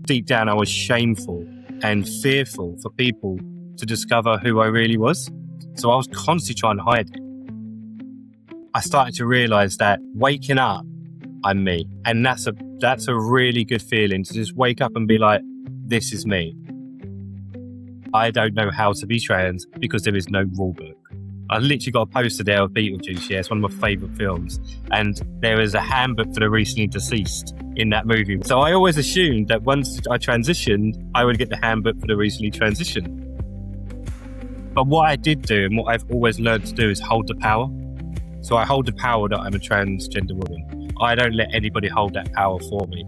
Deep down, I was shameful and fearful for people to discover who I really was. So I was constantly trying to hide it. I started to realize that waking up, I'm me. And that's a really good feeling, to just wake up and be like, this is me. I don't know how to be trans because there is no rule book. I literally got a poster there of Beetlejuice. Yeah, it's one of my favourite films. And there is a handbook for the recently deceased in that movie. So I always assumed that once I transitioned, I would get the handbook for the recently transitioned. But what I did do, and what I've always learned to do, is hold the power. So I hold the power that I'm a transgender woman. I don't let anybody hold that power for me.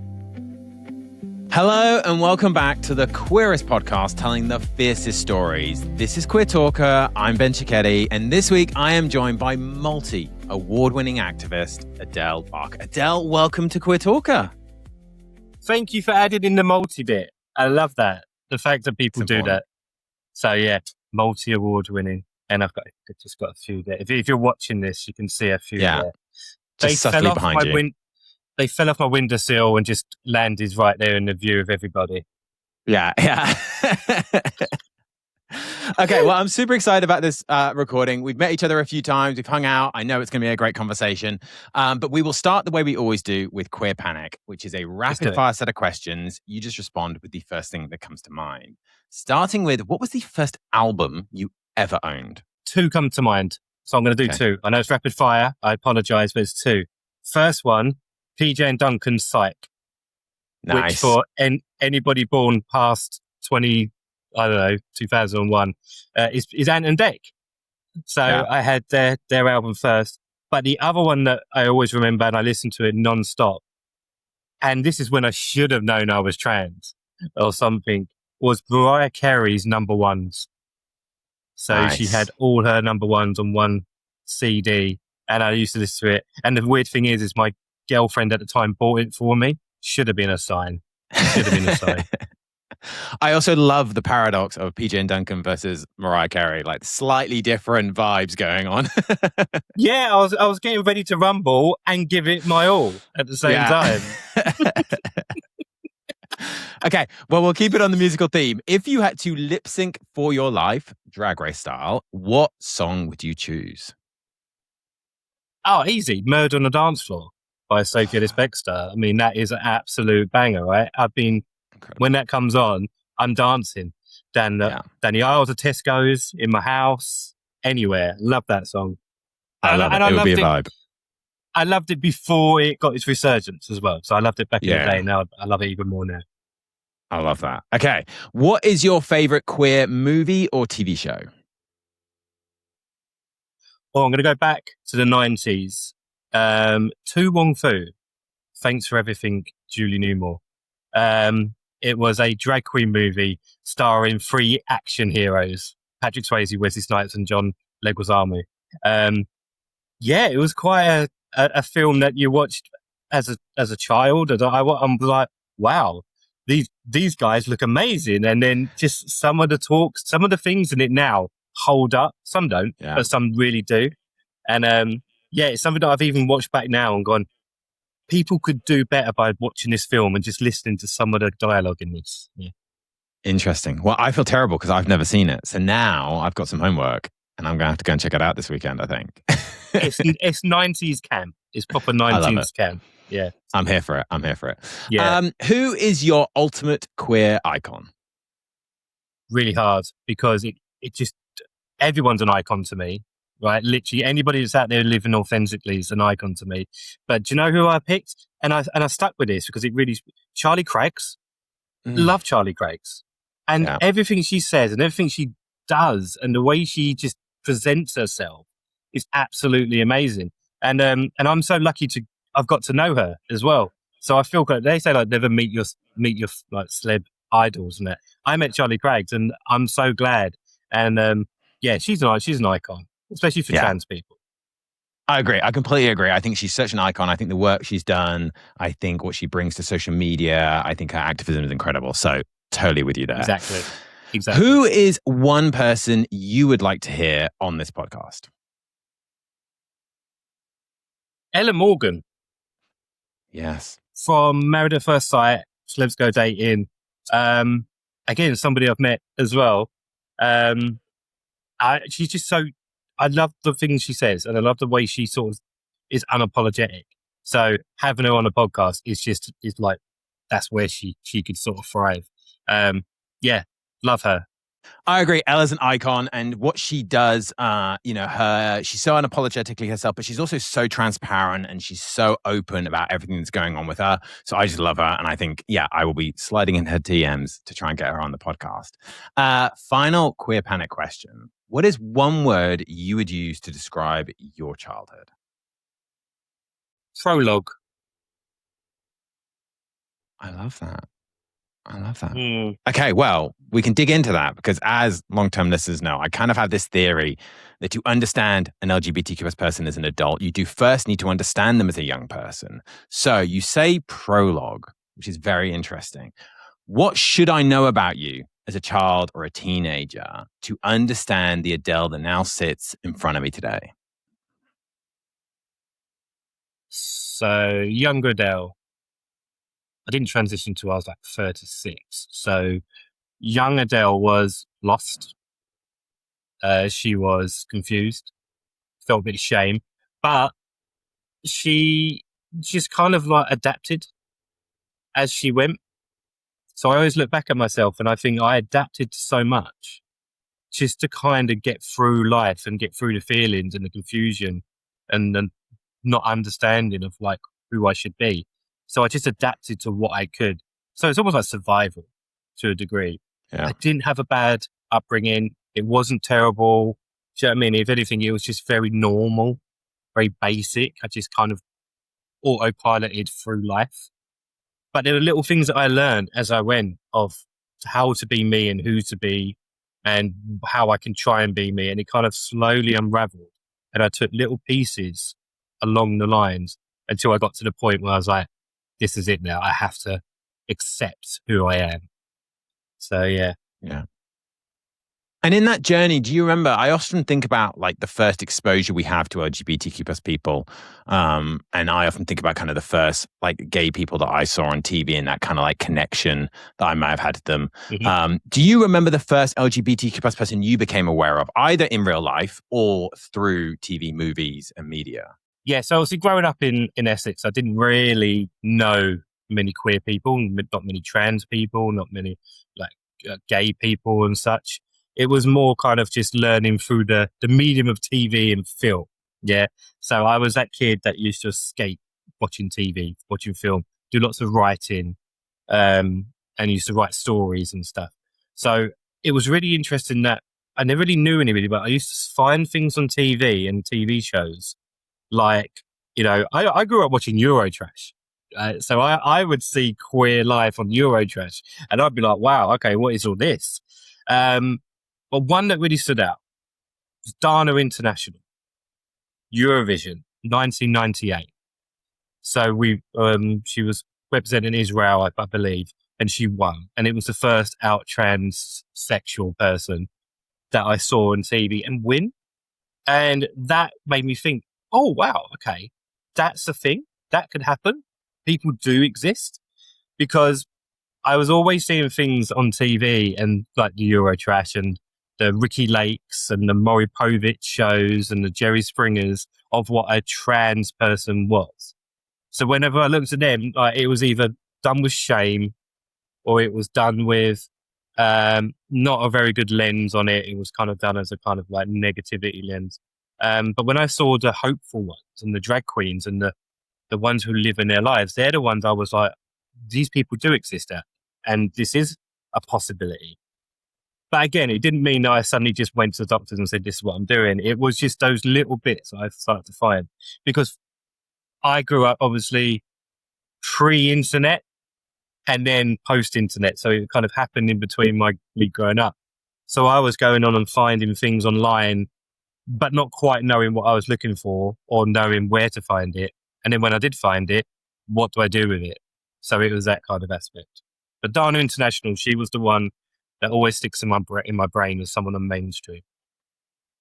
Hello and welcome back to the queerest podcast telling the fiercest stories. This is Queer Talker. I'm Ben Cicchetti, and this week I am joined by multi-award-winning activist Adelle Barker. Adelle, welcome to Queer Talker. Thank you for adding in the multi bit. I love that. The fact that people do that. So yeah, multi-award-winning, and I've just got a few there. If you're watching this, you can see a few there. Just subtly behind you. They fell off my windowsill and just landed right there in the view of everybody. Yeah. Okay, well, I'm super excited about this recording. We've met each other a few times. We've hung out. I know it's going to be a great conversation. But we will start the way we always do with Queer Panic, which is a rapid-fire set of questions. You just respond with the first thing that comes to mind. Starting with, what was the first album you ever owned? Two come to mind. So I'm going to do two. I know it's rapid fire. I apologize, but it's two. First one, PJ and Duncan's Psych. Nice. Which for anybody born past 2001, is Ant and Dec. So I had their album first. But the other one that I always remember, and I listened to it non-stop, and this is when I should have known I was trans or something, was Mariah Carey's number ones. So she had all her number ones on one CD, and I used to listen to it. And the weird thing is my girlfriend at the time bought it for me. Should have been a sign. I also love the paradox of PJ and Duncan versus Mariah Carey, like slightly different vibes going on. Yeah, I was getting ready to rumble and give it my all at the same time. Okay, well, we'll keep it on the musical theme. If you had to lip sync for your life, Drag Race style, what song would you choose? Oh, easy. Murder on the Dance Floor by Sophie Ellis-Bextor. I mean, that is an absolute banger, right? When that comes on, I'm dancing down the aisles of Tesco's, in my house, anywhere. Love that song. I love it. It would be a vibe. I loved it before it got its resurgence as well. So I loved it back in the day. Now I love it even more now. I love that. Okay. What is your favorite queer movie or TV show? Well, I'm going to go back to the 90s. To Wong Fu, Thanks for Everything, Julie Newmar. It was a drag queen movie starring three action heroes: Patrick Swayze, Wesley Snipes, and John Leguizamo. It was quite a film that you watched as a child. And I'm like, wow, these guys look amazing. And then just some of the talks, some of the things in it now hold up. Some don't, but some really do. And it's something that I've even watched back now and gone, people could do better by watching this film and just listening to some of the dialogue in this. Yeah. Interesting. Well, I feel terrible because I've never seen it. So now I've got some homework and I'm going to have to go and check it out this weekend, I think. It's 90s camp. It's proper 90s camp. Yeah. I'm here for it. Yeah. Who is your ultimate queer icon? Really hard because it just, everyone's an icon to me. Right, literally anybody that's out there living authentically is an icon to me. But do you know who I picked? And I stuck with this because it really, Charlie Craigs. Love Charlie Craigs, and everything she says and everything she does and the way she just presents herself is absolutely amazing. And I'm so lucky I've got to know her as well. So I feel like they say like never meet your like celeb idols and that. I met Charlie Craigs and I'm so glad. And she's an icon. Especially for trans people. I agree. I completely agree. I think she's such an icon. I think the work she's done, I think what she brings to social media, I think her activism is incredible. So totally with you there. Exactly. Who is one person you would like to hear on this podcast? Ella Morgan. Yes. From Married at First Sight, Celebs Go Dating. Again, somebody I've met as well. She's just so. I love the things she says, and I love the way she sort of is unapologetic. So having her on a podcast is like that's where she could sort of thrive. Yeah, love her. I agree. Ella's an icon, and what she does, she's so unapologetically herself, but she's also so transparent and she's so open about everything that's going on with her. So I just love her, and I think, I will be sliding in her DMs to try and get her on the podcast. Final queer panic question: what is one word you would use to describe your childhood? Prologue. I love that. Mm. Okay, well, we can dig into that because as long-term listeners know, I kind of have this theory that to understand an LGBTQ person as an adult, you do first need to understand them as a young person. So you say prologue, which is very interesting. What should I know about you as a child or a teenager to understand the Adelle that now sits in front of me today? So younger Adele. I didn't transition till I was like 36. So young Adele was lost. She was confused, felt a bit of shame, but she just kind of like adapted as she went. So I always look back at myself and I think I adapted so much just to kind of get through life and get through the feelings and the confusion and the not understanding of like who I should be. So I just adapted to what I could. So it's almost like survival to a degree. Yeah. I didn't have a bad upbringing. It wasn't terrible. Do you know what I mean? If anything, it was just very normal, very basic. I just kind of autopiloted through life. But there were little things that I learned as I went of how to be me and who to be and how I can try and be me. And it kind of slowly unraveled. And I took little pieces along the lines until I got to the point where I was like, this is it now. I have to accept who I am. So, yeah. Yeah. And in that journey, do you remember, I often think about like the first exposure we have to LGBTQ plus people. And I often think about kind of the first like gay people that I saw on TV and that kind of like connection that I might have had to them. Mm-hmm. Do you remember the first LGBTQ plus person you became aware of, either in real life or through TV, movies and media? Yeah, so obviously growing up in Essex, I didn't really know many queer people, not many trans people, not many like gay people and such. It was more kind of just learning through the medium of TV and film. Yeah. So I was that kid that used to escape watching TV, watching film, do lots of writing, and used to write stories and stuff. So it was really interesting that I never really knew anybody, but I used to find things on TV and TV shows. Like, I grew up watching Eurotrash. So I would see queer life on Eurotrash and I'd be like, wow, okay, what is all this? But one that really stood out was Dana International, Eurovision, 1998. So she was representing Israel, I believe, and she won. And it was the first out transsexual person that I saw on TV and win. And that made me think, oh, wow, okay, that's a thing. That could happen. People do exist. Because I was always seeing things on TV and like the Eurotrash and the Ricky Lakes and the Maury Povich shows and the Jerry Springers of what a trans person was. So whenever I looked at them, like, it was either done with shame or it was done with not a very good lens on it. It was kind of done as a kind of like negativity lens. But when I saw the hopeful ones and the drag queens and the ones who live in their lives, they're the ones I was like, these people do exist out, and this is a possibility. But again, it didn't mean that I suddenly just went to the doctors and said, this is what I'm doing. It was just those little bits I started to find, because I grew up obviously pre-internet and then post-internet. So it kind of happened in between me growing up. So I was going on and finding things online, but not quite knowing what I was looking for or knowing where to find it. And then when I did find it, what do I do with it? So it was that kind of aspect. But Dana International, she was the one that always sticks in my brain as someone on mainstream.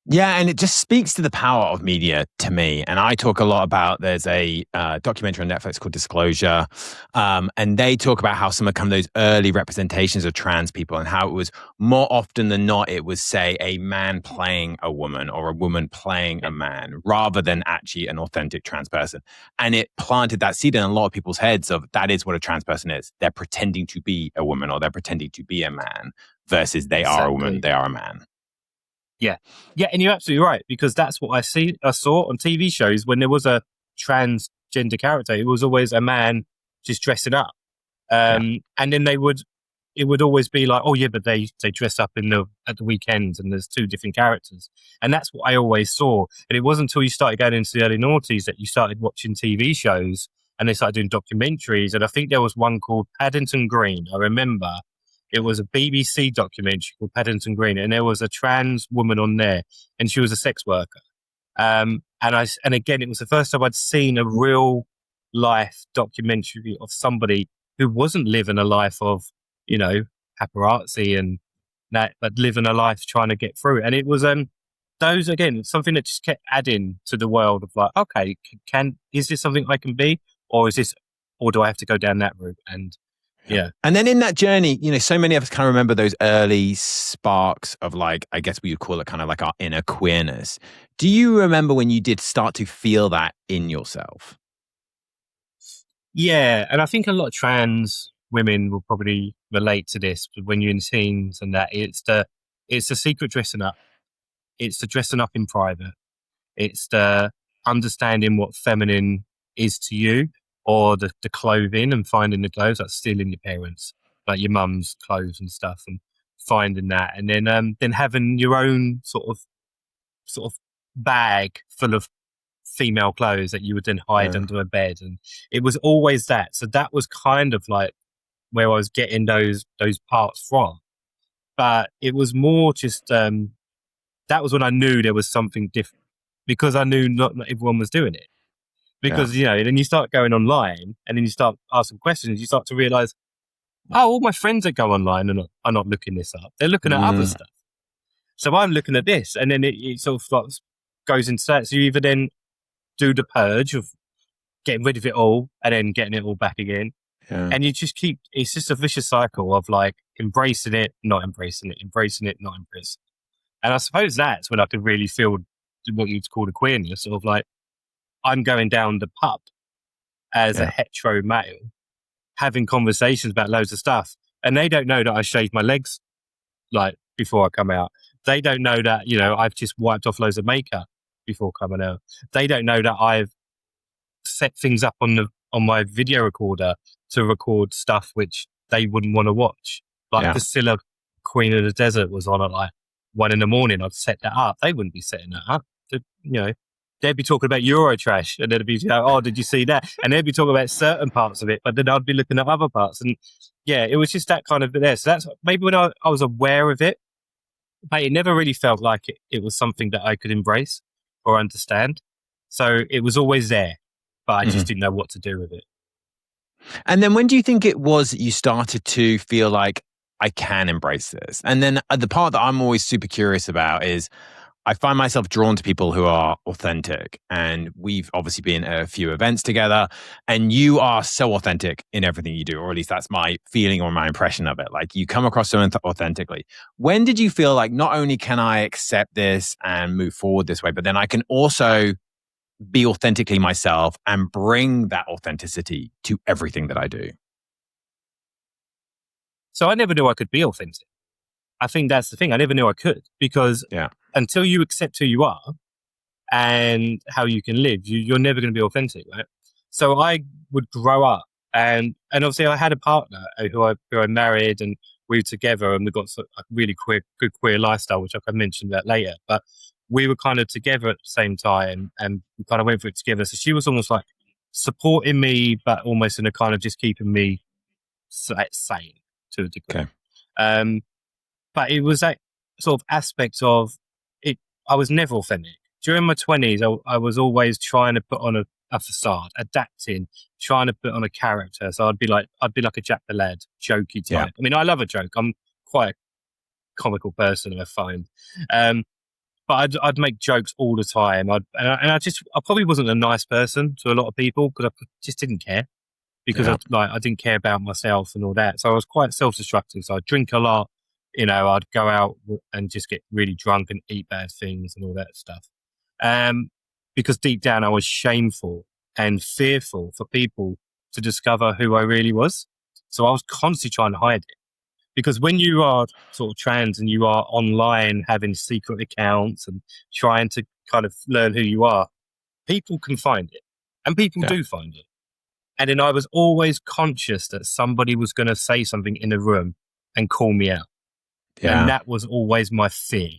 Yeah, and it just speaks to the power of media to me. And I talk a lot about, there's a documentary on Netflix called Disclosure, and they talk about how some of those early representations of trans people and how it was more often than not, it was, say, a man playing a woman or a woman playing a man rather than actually an authentic trans person. And it planted that seed in a lot of people's heads of that is what a trans person is. They're pretending to be a woman or they're pretending to be a man versus they are a woman, they are a man. Yeah. Yeah. And you're absolutely right, because that's what I saw on TV shows when there was a transgender character. It was always a man just dressing up. And then it would always be like, oh yeah, but they dress up at the weekends and there's two different characters. And that's what I always saw. And it wasn't until you started going into the early noughties that you started watching TV shows and they started doing documentaries. And I think there was one called Paddington Green. I remember it was a BBC documentary called Paddington Green, and there was a trans woman on there, and she was a sex worker. And again, it was the first time I'd seen a real life documentary of somebody who wasn't living a life of, paparazzi and that, but living a life trying to get through. And it was those, again, something that just kept adding to the world of like, okay, is this something I can be, or do I have to go down that route? And yeah. And then in that journey, so many of us kind of remember those early sparks of, like, I guess we would call it kind of like our inner queerness. Do you remember when you did start to feel that in yourself? Yeah. And I think a lot of trans women will probably relate to this, but when you're in teens and that, it's the secret dressing up. It's the dressing up in private. It's the understanding what feminine is to you, or the clothing and finding the clothes, like stealing your parents, like your mum's clothes and stuff, and finding that, and then having your own sort of bag full of female clothes that you would then hide under a bed, and it was always that. So that was kind of like where I was getting those parts from, but it was more just that was when I knew there was something different, because I knew not everyone was doing it. Because, then you start going online and then you start asking questions, you start to realize, oh, all my friends that go online are not looking this up. They're looking at other stuff. So I'm looking at this, and then it sort of goes into that. So you either then do the purge of getting rid of it all and then getting it all back again. Yeah. And you just it's just a vicious cycle of like embracing it, not embracing it, embracing it, not embracing it. And I suppose that's when I could really feel what you'd call the queerness of like, I'm going down the pub as a hetero male, having conversations about loads of stuff. And they don't know that I shaved my legs like before I come out. They don't know that, I've just wiped off loads of makeup before coming out. They don't know that I've set things up on my video recorder to record stuff which they wouldn't want to watch. Like Priscilla, Queen of the Desert, was on at like 1 a.m. I'd set that up. They wouldn't be setting that up. They'd be talking about Eurotrash, and they'd be, oh, did you see that? And they'd be talking about certain parts of it, but then I'd be looking at other parts. And it was just that kind of there. So that's maybe when I was aware of it, but it never really felt like it was something that I could embrace or understand. So it was always there, but I just didn't know what to do with it. And then when do you think it was that you started to feel like, I can embrace this? And then the part that I'm always super curious about is, I find myself drawn to people who are authentic, and we've obviously been at a few events together, and you are so authentic in everything you do, or at least that's my feeling or my impression of it. Like, you come across so authentically. When did you feel like, not only can I accept this and move forward this way, but then I can also be authentically myself and bring that authenticity to everything that I do? So I never knew I could be authentic. I think that's the thing. I never knew I could, because until you accept who you are and how you can live, you're never going to be authentic, right? So I would grow up, and obviously I had a partner who I married, and we were together, and we got a really good queer lifestyle, which I can mention that later. But we were kind of together at the same time, and we kind of went through it together. So she was almost like supporting me, but almost in a kind of just keeping me sane to a degree. Okay. But it was that sort of aspect of it. I was never authentic. During my 20s, I was always trying to put on a facade, adapting, trying to put on a character. So I'd be like a Jack the Lad, jokey type. Yeah. I mean, I love a joke. I'm quite a comical person, I find. but I'd make jokes all the time. I probably wasn't a nice person to a lot of people because I just didn't care because Yeah. I didn't care about myself and all that. So I was quite self-destructive. So I'd drink a lot, I'd go out and just get really drunk and eat bad things and all that stuff. Because deep down I was shameful and fearful for people to discover who I really was. So I was constantly trying to hide it. Because when you are sort of trans and you are online having secret accounts and trying to kind of learn who you are, people can find it. And people Yeah. do find it. And then I was always conscious that somebody was going to say something in the room and call me out. Yeah. And that was always my fear,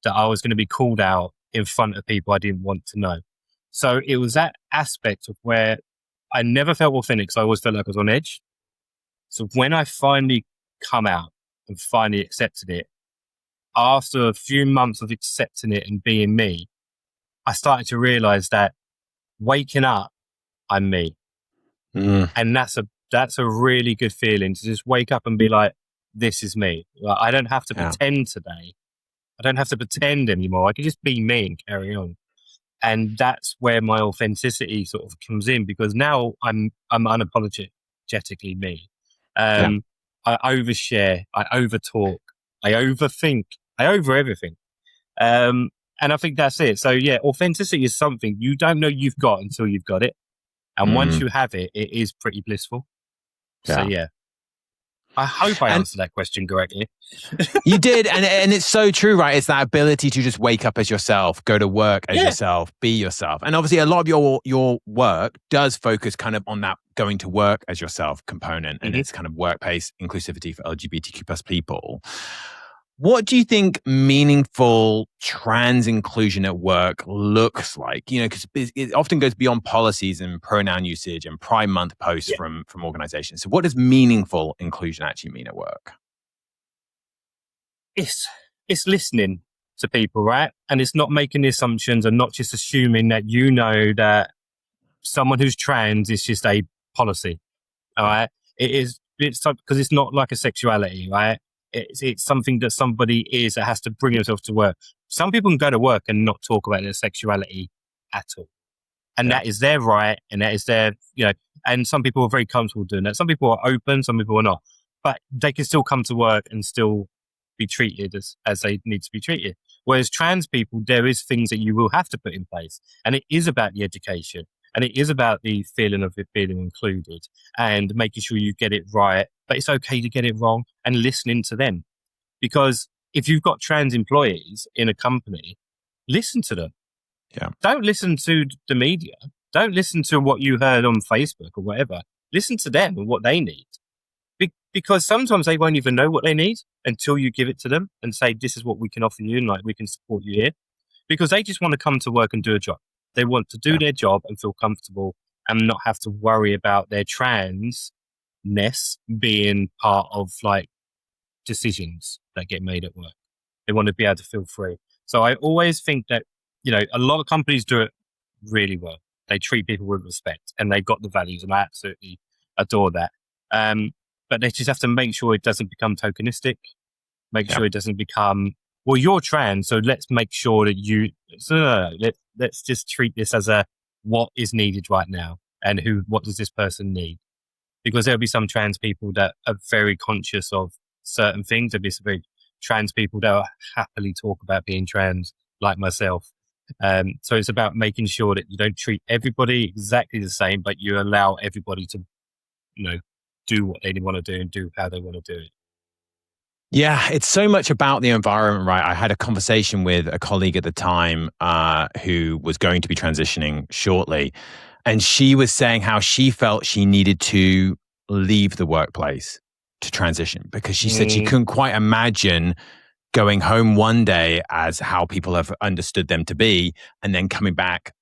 that I was going to be called out in front of people I didn't want to know. So it was that aspect of where I never felt authentic, so I always felt like I was on edge. So when I finally come out and finally accepted it, after a few months of accepting it and being me, I started to realize that waking up, I'm me. And that's a really good feeling to just wake up and be like, this is me. Like, I don't have to pretend today. I don't have to pretend anymore. I can just be me and carry on. And that's where my authenticity sort of comes in, because now I'm unapologetically me. I overshare, I overtalk, I overthink, I over everything. And I think that's it. So yeah, authenticity is something you don't know you've got until you've got it. And once you have it, it is pretty blissful. So yeah. I hope I answered that question correctly. You did, and it's so true, right? It's that ability to just wake up as yourself, go to work as yourself, be yourself. And obviously a lot of your work does focus kind of on that going to work as yourself component, and it's kind of workplace inclusivity for LGBTQ plus people. What do you think meaningful trans inclusion at work looks like? You know, because it often goes beyond policies and pronoun usage and Pride Month posts from organizations. So what does meaningful inclusion actually mean at work? It's listening to people, right? And it's not making the assumptions and not just assuming that you know that someone who's trans is just a policy. All right. It's because it's not like a sexuality, right? It's something that somebody is that has to bring themselves to work. Some people can go to work and not talk about their sexuality at all. And that is their right, and that is their, and some people are very comfortable doing that. Some people are open, some people are not. But they can still come to work and still be treated as they need to be treated. Whereas trans people, there is things that you will have to put in place. And it is about the education. And it is about the feeling of it being included and making sure you get it right. But it's okay to get it wrong and listening to them. Because if you've got trans employees in a company, listen to them. Yeah. Don't listen to the media. Don't listen to what you heard on Facebook or whatever. Listen to them and what they need. Because sometimes they won't even know what they need until you give it to them and say, this is what we can offer you and like we can support you here. Because they just want to come to work and do a job. They want to do their job and feel comfortable and not have to worry about their transness being part of like decisions that get made at work. They want to be able to feel free. So I always think that, a lot of companies do it really well. They treat people with respect and they got the values, and I absolutely adore that. But they just have to make sure it doesn't become tokenistic, make sure it doesn't become, well, you're trans, so let's make sure that let's just treat this as what is needed right now and what does this person need? Because there'll be some trans people that are very conscious of certain things. There'll be some very trans people that will happily talk about being trans, like myself. So it's about making sure that you don't treat everybody exactly the same, but you allow everybody to, do what they want to do and do how they want to do it. Yeah, it's so much about the environment, right? I had a conversation with a colleague at the time who was going to be transitioning shortly. And she was saying how she felt she needed to leave the workplace to transition because she said she couldn't quite imagine going home one day as how people have understood them to be and then coming back,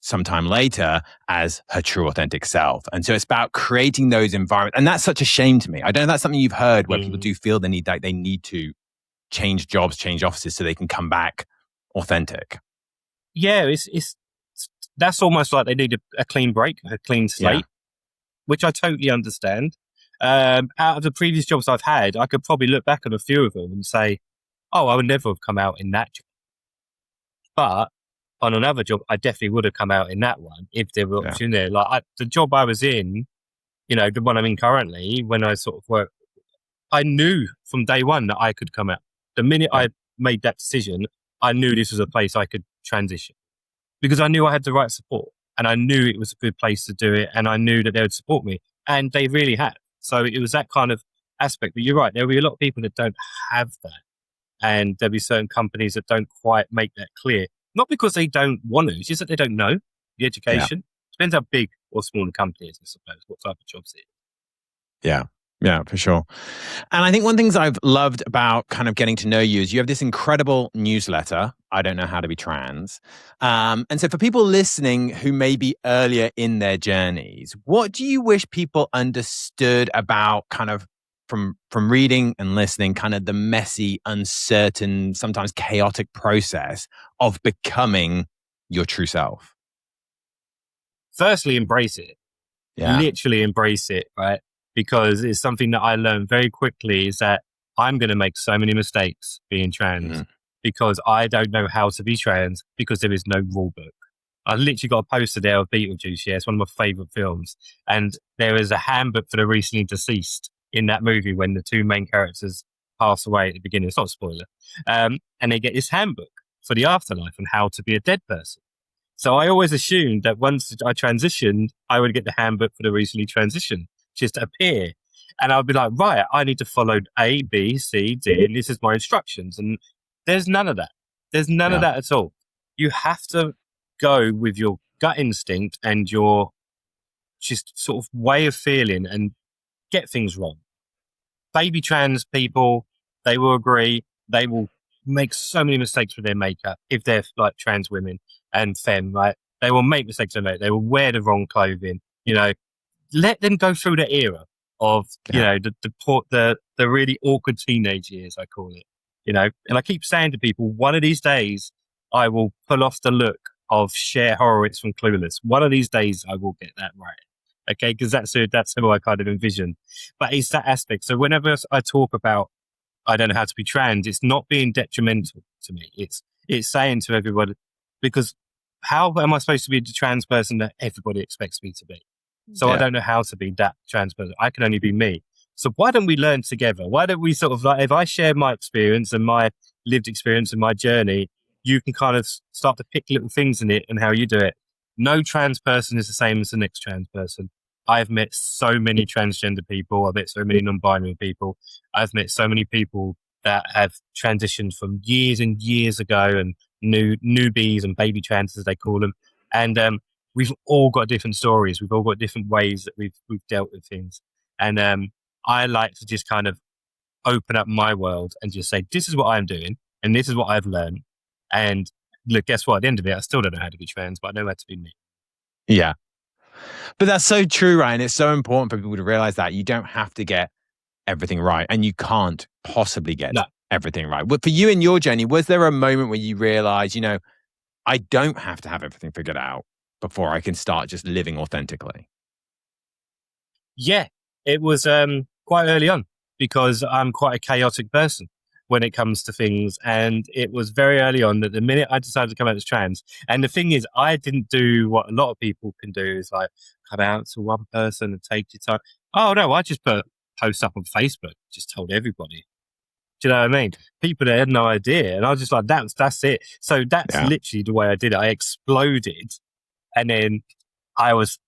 sometime later as her true authentic self. And so it's about creating those environments. And that's such a shame to me. I don't know if that's something you've heard where people do feel the need, like they need to change jobs, change offices so they can come back authentic. Yeah, that's almost like they need a clean break, a clean slate, which I totally understand. Out of the previous jobs I've had, I could probably look back at a few of them and say, oh, I would never have come out in that job. But on another job, I definitely would have come out in that one if there were option there. Like the job I was in, the one I'm in currently, when I sort of work, I knew from day one that I could come out. The minute I made that decision, I knew this was a place I could transition because I knew I had the right support and I knew it was a good place to do it and I knew that they would support me and they really had. So it was that kind of aspect. But you're right, there'll be a lot of people that don't have that and there'll be certain companies that don't quite make that clear. Not because they don't want to, it's just that they don't know the education. Depends how big or small the company is, I suppose, what type of jobs it is. Yeah. Yeah, for sure. And I think one of the things I've loved about kind of getting to know you is you have this incredible newsletter, I Don't Know How to Be Trans. And so for people listening who may be earlier in their journeys, what do you wish people understood about kind of from reading and listening, kind of the messy, uncertain, sometimes chaotic process of becoming your true self? Firstly, embrace it. Yeah. Literally embrace it, right? Because it's something that I learned very quickly is that I'm going to make so many mistakes being trans because I don't know how to be trans because there is no rule book. I literally got a poster there of Beetlejuice. Yeah, it's one of my favorite films. And there is a handbook for the recently deceased in that movie when the two main characters pass away at the beginning. It's not a spoiler. And they get this handbook for the afterlife and how to be a dead person. So I always assumed that once I transitioned, I would get the handbook for the recently transitioned just appear. And I'd be like, right, I need to follow A, B, C, D, and this is my instructions. And there's none of that. There's none of that at all. You have to go with your gut instinct and your just sort of way of feeling and get things wrong. Baby trans people, they will agree, they will make so many mistakes with their makeup if they're like trans women and femme, right? They will make mistakes with it. They will wear the wrong clothing, let them go through the era of, the really awkward teenage years, I call it, and I keep saying to people, one of these days I will pull off the look of Cher Horowitz from Clueless. One of these days I will get that right. Okay. Cause that's who I kind of envision, but it's that aspect. So whenever I talk about, I don't know how to be trans, it's not being detrimental to me. It's saying to everybody, because how am I supposed to be the trans person that everybody expects me to be? So I don't know how to be that trans person. I can only be me. So why don't we learn together? Why don't we sort of like, if I share my experience and my lived experience and my journey, you can kind of start to pick little things in it and how you do it. No trans person is the same as the next trans person. I've met so many transgender people. I've met so many non-binary people. I've met so many people that have transitioned from years and years ago and newbies and baby trans, as they call them. And, we've all got different stories. We've all got different ways that we've dealt with things. And I like to just kind of open up my world and just say, this is what I'm doing and this is what I've learned. And look, guess what? At the end of it, I still don't know how to be trans, but I know how to be me. Yeah. But that's so true, Ryan. It's so important for people to realize that you don't have to get everything right and you can't possibly get everything right. But for you in your journey, was there a moment where you realized, I don't have to have everything figured out before I can start just living authentically? Yeah, it was quite early on because I'm quite a chaotic person when it comes to things. And it was very early on that the minute I decided to come out as trans, and the thing is, I didn't do what a lot of people can do is like come out to one person and take your time. Oh no, I just put a post up on Facebook, just told everybody. Do you know what I mean? People that had no idea. And I was just like, that's it. So that's literally the way I did it. I exploded. And then I was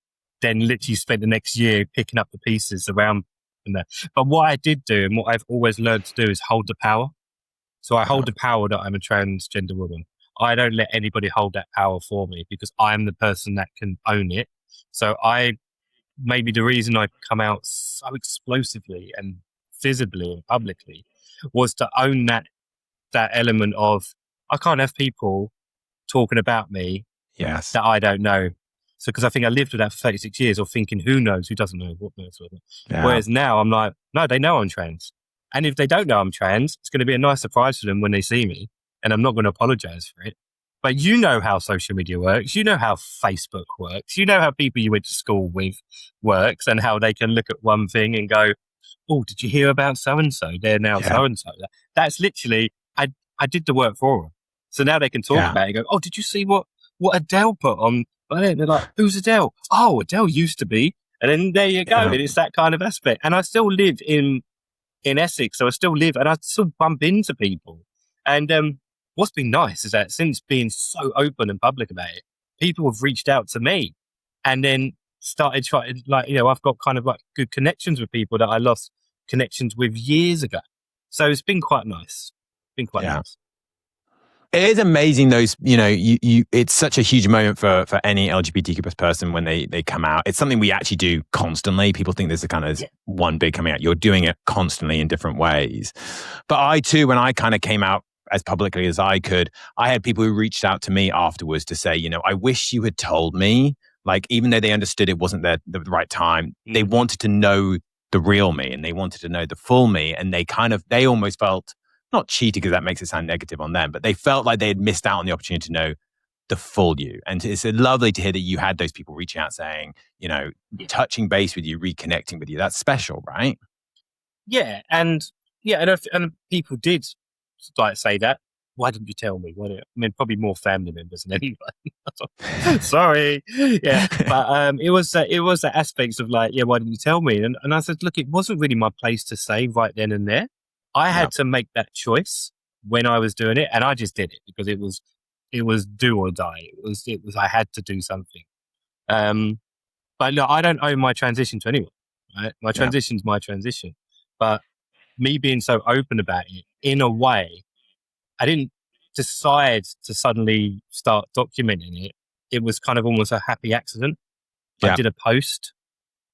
then literally spent the next year picking up the pieces around from there. But what I did do and what I've always learned to do is hold the power. So I hold the power that I'm a transgender woman. I don't let anybody hold that power for me because I'm the person that can own it. So maybe the reason I come out so explosively and visibly and publicly was to own that element of, I can't have people talking about me that I don't know. So, because I think I lived with that for 36 years or thinking, who knows, who doesn't know, what knows. Whereas now I'm like, no, they know I'm trans. And if they don't know I'm trans, it's going to be a nice surprise for them when they see me. And I'm not going to apologize for it. But you know how social media works. You know how Facebook works. You know how people you went to school with works and how they can look at one thing and go, oh, did you hear about so-and-so? They're now so-and-so. That's literally, I did the work for them. So now they can talk about it and go, oh, did you see what Adele put on? And they're like, who's Adele? Oh, Adele used to be. And then there you go. And it's that kind of aspect. And I still live in Essex, so I still live and I still bump into people. And what's been nice is that since being so open and public about it, people have reached out to me and then started trying, like, I've got kind of like good connections with people that I lost connections with years ago. So it's been quite nice. Nice. It is amazing those, it's such a huge moment for any LGBTQ plus person when they come out. It's something we actually do constantly. People think there's a kind of one big coming out. You're doing it constantly in different ways. But I too, when I kind of came out as publicly as I could, I had people who reached out to me afterwards to say, I wish you had told me, like, even though they understood it wasn't the right time, they wanted to know the real me and they wanted to know the full me. And they almost felt, not cheated because that makes it sound negative on them, but they felt like they had missed out on the opportunity to know the full you. And it's lovely to hear that you had those people reaching out saying, touching base with you, reconnecting with you. That's special, right? Yeah. And people did like say that. Why didn't you tell me? Probably more family members than anyone. Sorry. Yeah. But it was the aspects of like, why didn't you tell me? And I said, look, it wasn't really my place to say right then and there. I had to make that choice when I was doing it, and I just did it because it was do or die. It was I had to do something. But no, I don't owe my transition to anyone. Right? My transition's my transition. But me being so open about it, in a way, I didn't decide to suddenly start documenting it. It was kind of almost a happy accident. I did a post.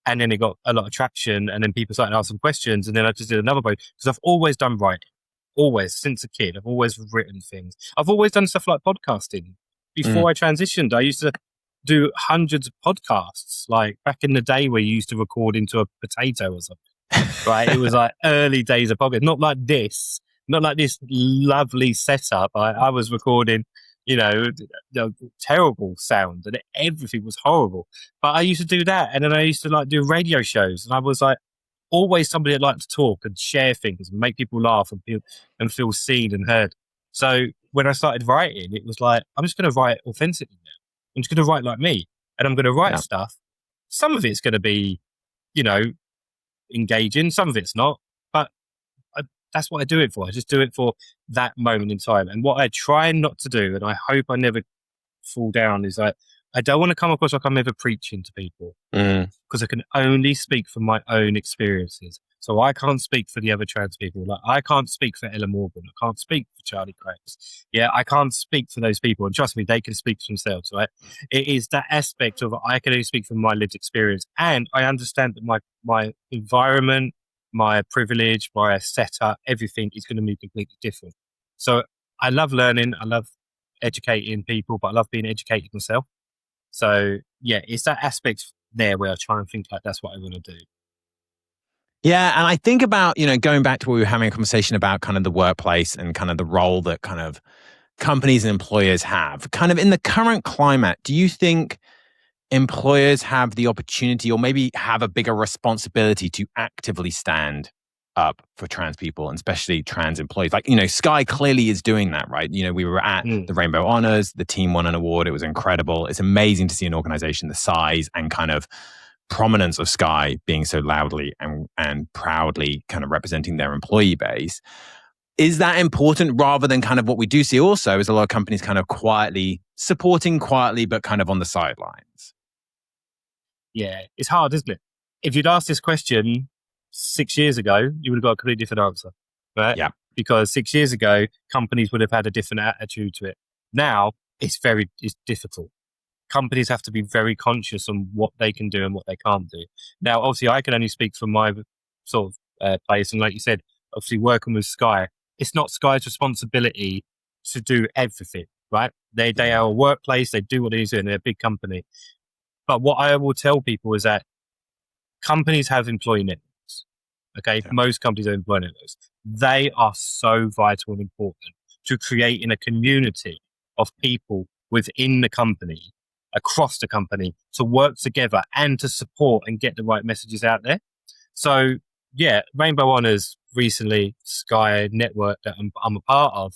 And then it got a lot of traction, and then people started asking questions, and then I just did another post because I've always done writing, always since a kid. I've always written things. I've always done stuff like podcasting. Before I transitioned, I used to do hundreds of podcasts, like back in the day where you used to record into a potato or something. Right? It was like early days of podcast, not like this lovely setup. I was recording. Terrible sound and everything was horrible. But I used to do that. And then I used to like do radio shows. And I was like always somebody that liked to talk and share things and make people laugh and feel seen and heard. So when I started writing, it was like, I'm just going to write authentically now. I'm just going to write like me. And I'm going to write stuff. Some of it's going to be, engaging. Some of it's not. But that's what I do it for. I just do it for that moment in time. And what I try not to do, and I hope I never fall down, is I don't want to come across like I'm ever preaching to people because I can only speak from my own experiences. So I can't speak for the other trans people. Like I can't speak for Ella Morgan. I can't speak for Charlie Craig's. Yeah, I can't speak for those people. And trust me, they can speak for themselves, right? It is that aspect of I can only speak from my lived experience. And I understand that my environment, my privilege, my setup, everything is going to be completely different. So I love learning. I love educating people, but I love being educated myself. So yeah, it's that aspect there where I try and think like that's what I want to do. Yeah. And I think about, going back to what we were having a conversation about kind of the workplace and kind of the role that kind of companies and employers have. Kind of in the current climate, do you think employers have the opportunity or maybe have a bigger responsibility to actively stand up for trans people and especially trans employees? Like, Sky clearly is doing that, right? We were at the Rainbow Honors, the team won an award. It was incredible. It's amazing to see an organization the size and kind of prominence of Sky being so loudly and proudly kind of representing their employee base. Is that important rather than kind of what we do see also is a lot of companies kind of quietly supporting but kind of on the sidelines? Yeah, it's hard, isn't it? If you'd asked this question 6 years ago, you would have got a completely different answer, right? Yeah. Because 6 years ago, companies would have had a different attitude to it. Now, it's difficult. Companies have to be very conscious on what they can do and what they can't do. Now, obviously, I can only speak from my sort of place. And like you said, obviously working with Sky, it's not Sky's responsibility to do everything, right? They are a workplace. They do what they do and they're a big company. But what I will tell people is that companies have employee networks. Okay. Yeah. Most companies have employee networks. They are so vital and important to creating a community of people within the company, across the company, to work together and to support and get the right messages out there. So yeah, Rainbow Honors recently, Sky Network that I'm a part of,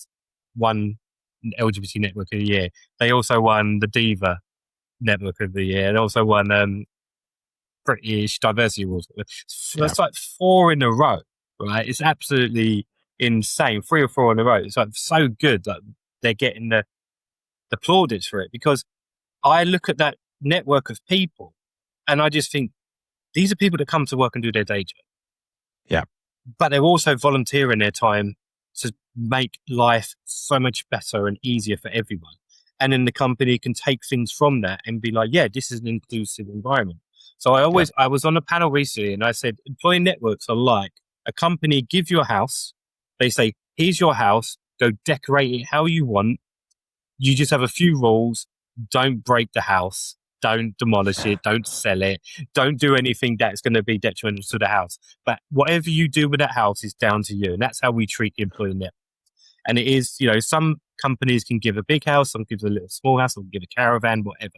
won LGBT Network of the Year. They also won the Diva Network of the Year, and also won British Diversity Awards. So that's like 4 in a row, right? It's absolutely insane. 3 or 4 in a row. It's like so good that they're getting the plaudits for it, because I look at that network of people and I just think these are people that come to work and do their day job. Yeah. But they're also volunteering their time to make life so much better and easier for everyone. And then the company can take things from that and be like, yeah, this is an inclusive environment. So I was on a panel recently and I said, employee networks are like a company give you a house. They say, here's your house, go decorate it how you want. You just have a few rules. Don't break the house. Don't demolish it. Don't sell it. Don't do anything that's going to be detrimental to the house. But whatever you do with that house is down to you. And that's how we treat the employee network. And it is, some companies can give a big house, some give a little small house, some give a caravan, whatever.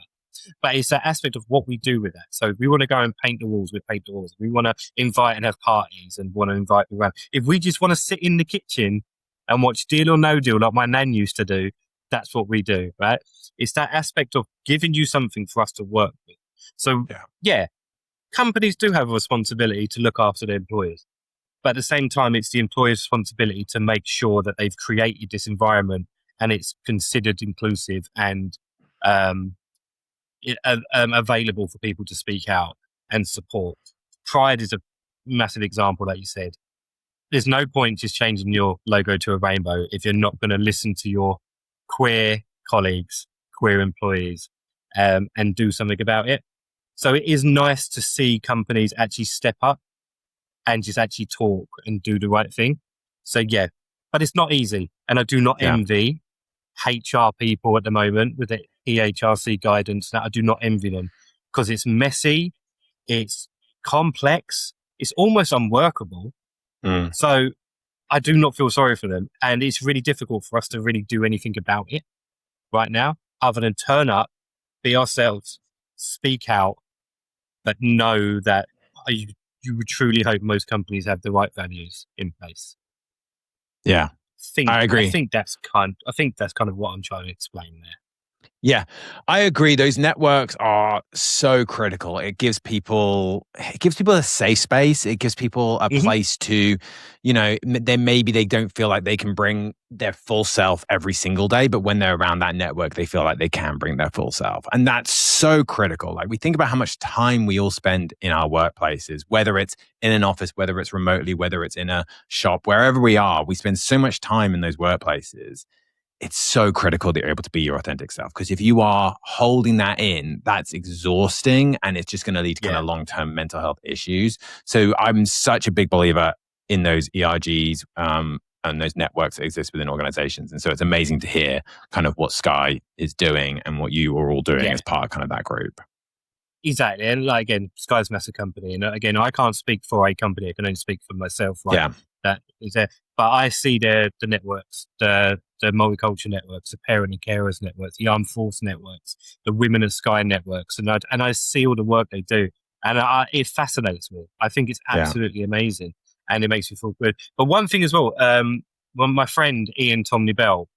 But it's that aspect of what we do with that. So if we want to go and paint the walls, we paint the walls. If we want to invite and have parties and want to invite around. If we just want to sit in the kitchen and watch Deal or No Deal like my nan used to do, that's what we do, right? It's that aspect of giving you something for us to work with. So, yeah, companies do have a responsibility to look after their employees. But at the same time, it's the employer's responsibility to make sure that they've created this environment and it's considered inclusive and available for people to speak out and support. Pride is a massive example, like you said. There's no point just changing your logo to a rainbow if you're not going to listen to your queer colleagues, queer employees, and do something about it. So it is nice to see companies actually step up and just actually talk and do the right thing. So yeah, but it's not easy. And I do not envy HR people at the moment with the EHRC guidance. That I do not envy them, because it's messy, it's complex, it's almost unworkable. So I do not feel sorry for them. And it's really difficult for us to really do anything about it right now, other than turn up, be ourselves, speak out, but know that you would truly hope most companies have the right values in place. Yeah, I agree. I think that's kind of what I'm trying to explain there. Yeah, I agree. Those networks are so critical. It gives people a safe space. It gives people a place to, then maybe they don't feel like they can bring their full self every single day, but when they're around that network, they feel like they can bring their full self. And that's so critical. Like, we think about how much time we all spend in our workplaces, whether it's in an office, whether it's remotely, whether it's in a shop, wherever we are, we spend so much time in those workplaces. It's so critical that you're able to be your authentic self, because if you are holding that in, that's exhausting and it's just going to lead to kind of long-term mental health issues. So I'm such a big believer in those ERGs and those networks that exist within organizations. And so it's amazing to hear kind of what Sky is doing and what you are all doing as part of kind of that group. Exactly. And like, again, Sky's a massive company. And again, I can't speak for a company. I can only speak for myself. Right? That is there. But I see the networks, the multicultural networks, the parent and carers networks, the armed force networks, the women of Sky networks. And I see all the work they do. And it fascinates me. I think it's absolutely amazing. And it makes me feel good. But one thing as well, my friend Ian Tomney Bell,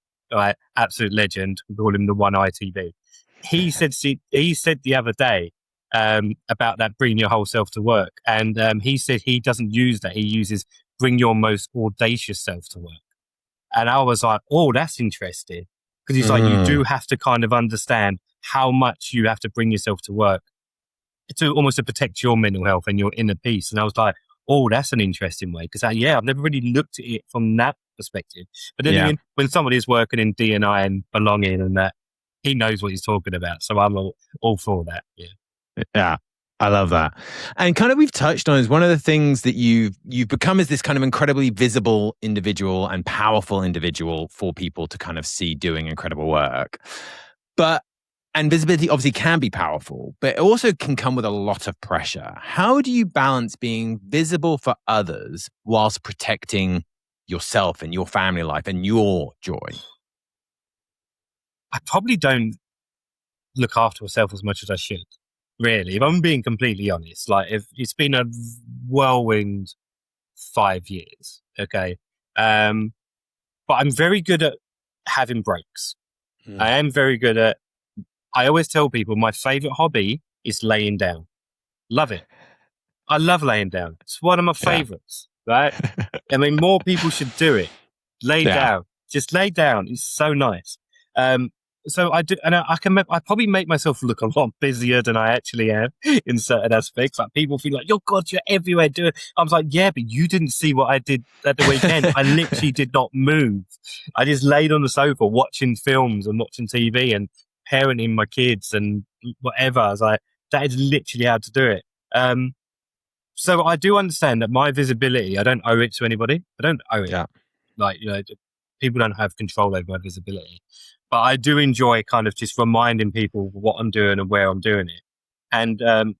absolute legend, we call him the One ITV. He said the other day about that bring your whole self to work. And he said he doesn't use that. He uses bring your most audacious self to work. And I was like, oh, that's interesting. Because he's like, you do have to kind of understand how much you have to bring yourself to work to almost to protect your mental health and your inner peace. And I was like, oh, that's an interesting way. Because I've never really looked at it from that perspective. But then again, when somebody is working in D&I and belonging and that, he knows what he's talking about. So I'm all for that. Yeah. I love that. And kind of we've touched on is one of the things that you've become as this kind of incredibly visible individual and powerful individual for people to kind of see doing incredible work. And visibility obviously can be powerful, but it also can come with a lot of pressure. How do you balance being visible for others whilst protecting yourself and your family life and your joy? I probably don't look after myself as much as I should. Really, if I'm being completely honest, like if it's been a whirlwind 5 years, okay. But I'm very good at having breaks. I am very good at, I always tell people my favorite hobby is laying down. Love it. I love laying down. It's one of my favorites, right? I mean, more people should do it. Lay down. Just lay down. It's so nice. So I do, and I probably make myself look a lot busier than I actually am in certain aspects. Like people feel like, "Yo, God, you're everywhere doing." I was like, "Yeah, but you didn't see what I did at the weekend. I literally did not move. I just laid on the sofa watching films and watching TV and parenting my kids and whatever." I was like, "That is literally how to do it." So I do understand that my visibility, I don't owe it to anybody. I don't owe it. Like, people don't have control over my visibility. But I do enjoy kind of just reminding people what I'm doing and where I'm doing it. And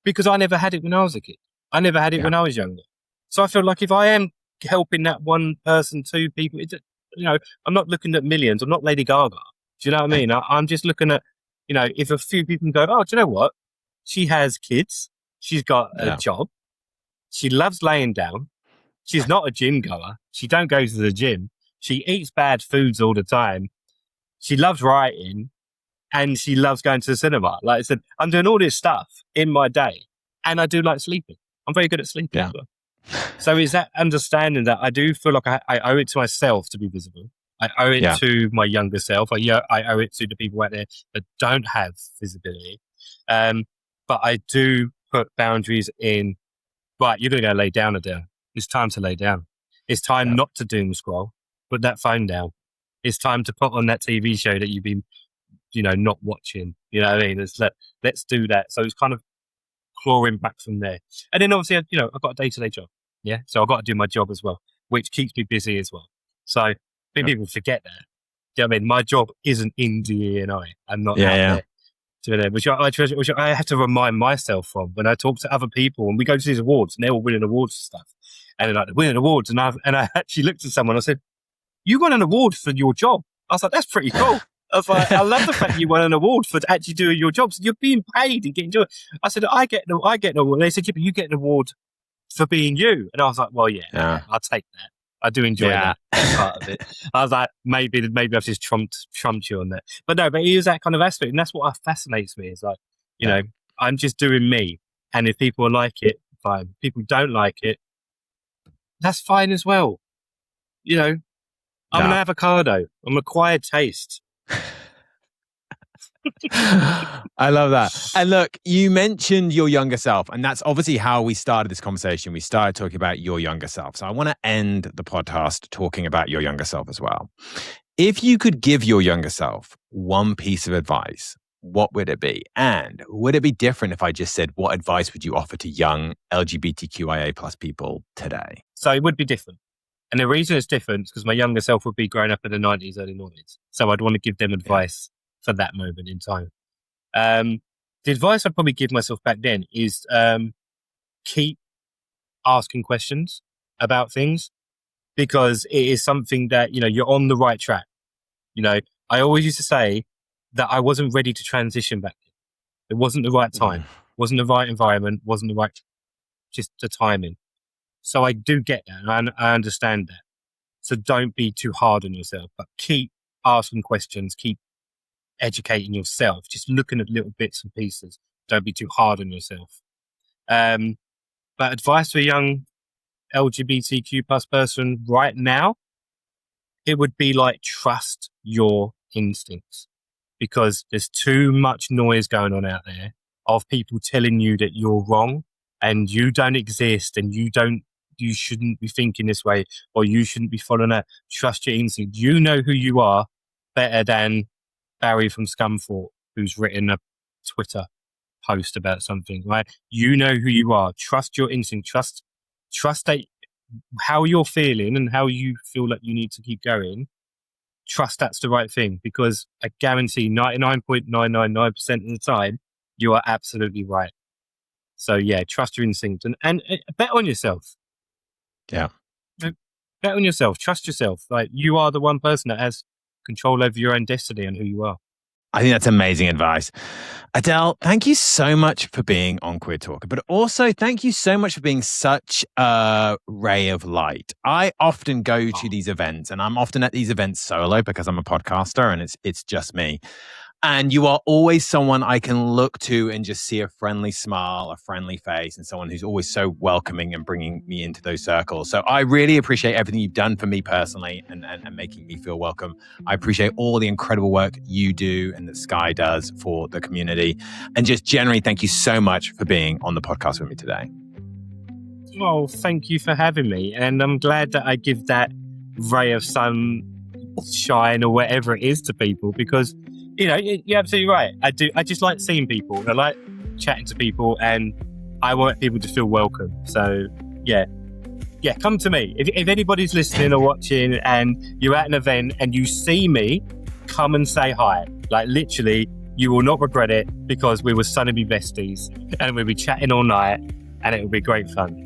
because I never had it when I was a kid. I never had it when I was younger. So I feel like if I am helping that one person, two people, I'm not looking at millions. I'm not Lady Gaga. Do you know what I mean? I'm just looking at, if a few people can go, oh, do you know what? She has kids. She's got a job. She loves laying down. She's not a gym goer. She don't go to the gym. She eats bad foods all the time. She loves writing and she loves going to the cinema. Like I said, I'm doing all this stuff in my day and I do like sleeping. I'm very good at sleeping as well. So is that understanding that I do feel like I owe it to myself to be visible. I owe it to my younger self. I owe it to the people out there that don't have visibility. But I do put boundaries in. Right, you're going to go lay down, Adele. It's time to lay down. It's time not to doom scroll. Put that phone down. It's time to put on that TV show that you've been, not watching. You know what I mean? Let's do that. So it's kind of clawing back from there. And then obviously, I've got a day-to-day job. Yeah. So I've got to do my job as well, which keeps me busy as well. So I think people forget that. Do you know what I mean? My job isn't in DE&I. I'm not out there. Which I have to remind myself of when I talk to other people and we go to these awards and they're all winning awards and stuff. And they're like, winning awards. And I actually looked at someone, I said, you won an award for your job. I was like, that's pretty cool. I was like, I love the fact you won an award for actually doing your job. So you're being paid and getting to it. I said, I get an award. And they said, yeah, but you get an award for being you. And I was like, well, yeah, I'll take that. I do enjoy that part of it. I was like, maybe I've just trumped you on that. But no, but it is that kind of aspect. And that's what fascinates me is like, I'm just doing me. And if people like it, fine. If people don't like it, that's fine as well. I'm an avocado. I'm acquired taste. I love that. And look, you mentioned your younger self, and that's obviously how we started this conversation. We started talking about your younger self. So I want to end the podcast talking about your younger self as well. If you could give your younger self one piece of advice, what would it be? And would it be different if I just said, what advice would you offer to young LGBTQIA plus people today? So it would be different. And the reason it's different is because my younger self would be growing up in the 90s, early 90s. So I'd want to give them advice for that moment in time. The advice I'd probably give myself back then is keep asking questions about things because it is something that, you're on the right track. I always used to say that I wasn't ready to transition back then. It wasn't the right time, wasn't the right environment, wasn't the right, just the timing. So I do get that and I understand that. So don't be too hard on yourself, but keep asking questions, keep educating yourself, just looking at little bits and pieces. Don't be too hard on yourself. But advice to a young LGBTQ plus person right now, it would be like trust your instincts because there's too much noise going on out there of people telling you that you're wrong and you don't exist and you shouldn't be thinking this way or you shouldn't be following that. Trust your instinct. You know who you are better than Barry from Scunthorpe, who's written a Twitter post about something, right? You know who you are. Trust your instinct. Trust that how you're feeling and how you feel like you need to keep going. Trust that's the right thing because I guarantee 99.999% of the time, you are absolutely right. So yeah, trust your instinct and bet on yourself. Yeah. Bet on yourself. Trust yourself. Like you are the one person that has control over your own destiny and who you are. I think that's amazing advice. Adelle, thank you so much for being on Queer Talker, but also thank you so much for being such a ray of light. I often go to these events, and I'm often at these events solo because I'm a podcaster and it's just me. And you are always someone I can look to and just see a friendly smile, a friendly face, and someone who's always so welcoming and bringing me into those circles. So I really appreciate everything you've done for me personally and making me feel welcome. I appreciate all the incredible work you do and that Sky does for the community. And just generally, thank you so much for being on the podcast with me today. Well, thank you for having me. And I'm glad that I give that ray of sunshine or whatever it is to people, because you're absolutely right. I just like seeing people. I like chatting to people, and I want people to feel welcome. So, yeah, come to me. If anybody's listening or watching and you're at an event and you see me, come and say hi. Like, literally, you will not regret it, because we were son-to-be besties and we'll be chatting all night and it will be great fun.